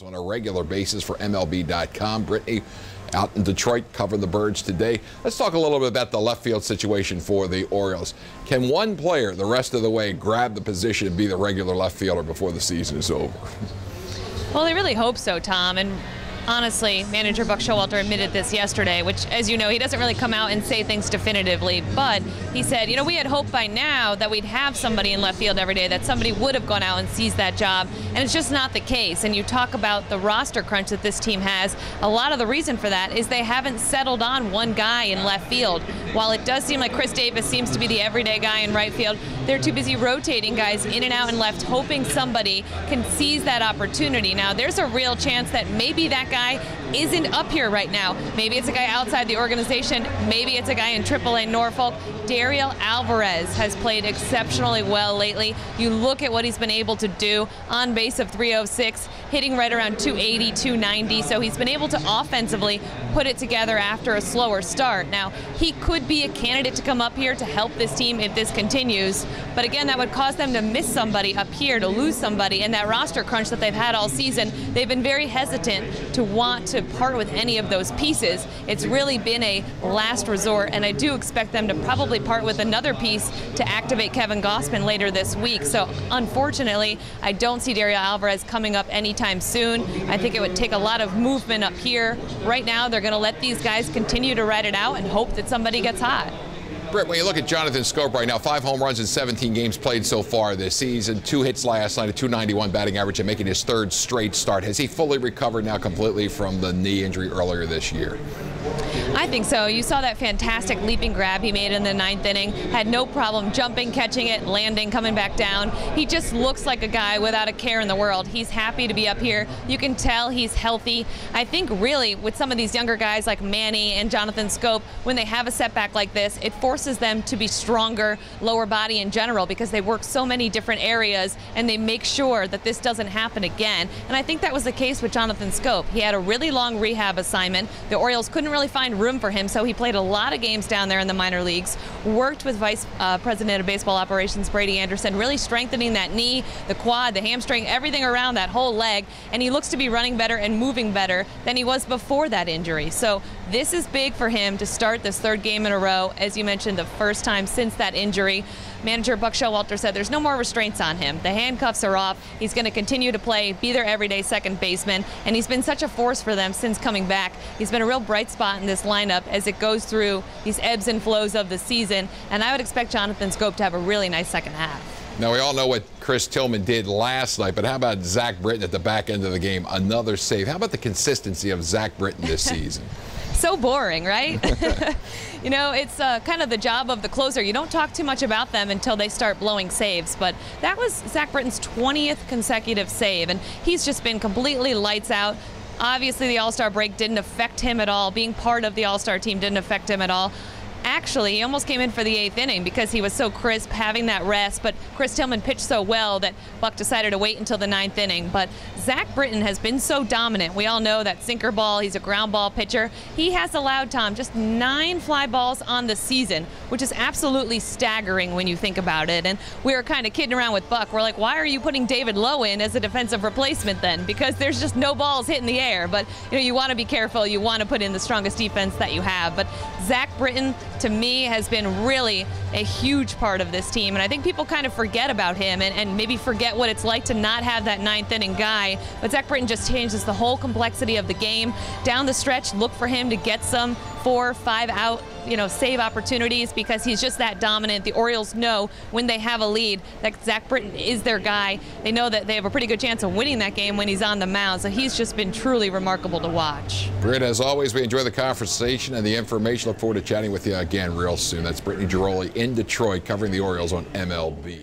On a regular basis for MLB.com. Brittany out in Detroit covering the Birds today. Let's talk a little bit about the left field situation for the Orioles. Can one player the rest of the way grab the position and be the regular left fielder before the season is over? Well, they really hope so, Tom. And honestly, manager Buck Showalter admitted this yesterday, which, as you know, he doesn't really come out and say things definitively, but he said, you know, we had hoped by now that we'd have somebody in left field every day, that somebody would have gone out and seized that job, and it's just not the case. And you talk about the roster crunch that this team has, a lot of the reason for that is they haven't settled on one guy in left field. While it does seem like Chris Davis seems to be the everyday guy in right field, they're too busy rotating guys in and out and left, hoping somebody can seize that opportunity. Now, there's a real chance that maybe that guy isn't up here right now. Maybe it's a guy outside the organization. Maybe it's a guy in AAA Norfolk. Dariel Alvarez has played exceptionally well lately. You look at what he's been able to do on base of 306, hitting right around 280, 290. So he's been able to offensively put it together after a slower start. Now, he could be a candidate to come up here to help this team if this continues. But again, that would cause them to miss somebody up here, to lose somebody. And that roster crunch that they've had all season, they've been very hesitant to want to part with any of those pieces. It's really been a last resort, and I do expect them to probably part with another piece to activate Kevin Gausman later this week. So unfortunately, I don't see Dariel Alvarez coming up anytime soon. I think it would take a lot of movement up here. Right now, they're going to let these guys continue to ride it out and hope that somebody gets hot. Britt, when you look at Jonathan Schoop right now, 5 home runs in 17 games played so far this season, 2 hits last night, a .291 batting average, and making his 3rd straight start. Has he fully recovered now completely from the knee injury earlier this year? I think so. You saw that fantastic leaping grab he made in the 9th inning. Had no problem jumping, catching it, landing, coming back down. He just looks like a guy without a care in the world. He's happy to be up here. You can tell he's healthy. I think really with some of these younger guys like Manny and Jonathan Schoop, when they have a setback like this, it forces them to be stronger, lower body in general, because they work so many different areas and they make sure that this doesn't happen again. And I think that was the case with Jonathan Schoop. He had a really long rehab assignment. The Orioles couldn't really find room for him, so he played a lot of games down there in the minor leagues, worked with Vice President of Baseball Operations Brady Anderson, really strengthening that knee, the quad, the hamstring, everything around that whole leg, and he looks to be running better and moving better than he was before that injury. So this is big for him to start this 3rd game in a row, as you mentioned, the first time since that injury. Manager Buck Showalter said there's no more restraints on him. The handcuffs are off. He's going to continue to play, be their everyday second baseman, and he's been such a force for them since coming back. He's been a real bright spot in this lineup as it goes through these ebbs and flows of the season, and I would expect Jonathan Schoop to have a really nice second half. Now, we all know what Chris Tillman did last night, but how about Zach Britton at the back end of the game? Another save. How about the consistency of Zach Britton this season? So boring, right? You know, it's kind of the job of the closer. You don't talk too much about them until they start blowing saves, but that was Zach Britton's 20th consecutive save, and he's just been completely lights out. Obviously, the All-Star break didn't affect him at all. Being part of the All-Star team didn't affect him at all. Actually, he almost came in for the 8th inning because he was so crisp, having that rest, but Chris Tillman pitched so well that Buck decided to wait until the 9th inning. But Zach Britton has been so dominant. We all know that sinker ball, he's a ground ball pitcher. He has allowed, Tom, just 9 fly balls on the season, which is absolutely staggering when you think about it. And we were kind of kidding around with Buck. We're like, why are you putting David Lowe in as a defensive replacement then? Because there's just no balls hitting the air. But you know, you want to be careful. You want to put in the strongest defense that you have. But Zach Britton, to me, has been really a huge part of this team, and I think people kind of forget about him and maybe forget what it's like to not have that 9th inning guy. But Zach Britton just changes the whole complexity of the game. Down the stretch, look for him to get some 4, 5 out, save opportunities, because he's just that dominant. The Orioles know when they have a lead that Zach Britton is their guy. They know that they have a pretty good chance of winning that game when he's on the mound, so he's just been truly remarkable to watch. Britt, as always, we enjoy the conversation and the information. Look forward to chatting with you again real soon. That's Brittany Ghiroli in Detroit covering the Orioles on MLB.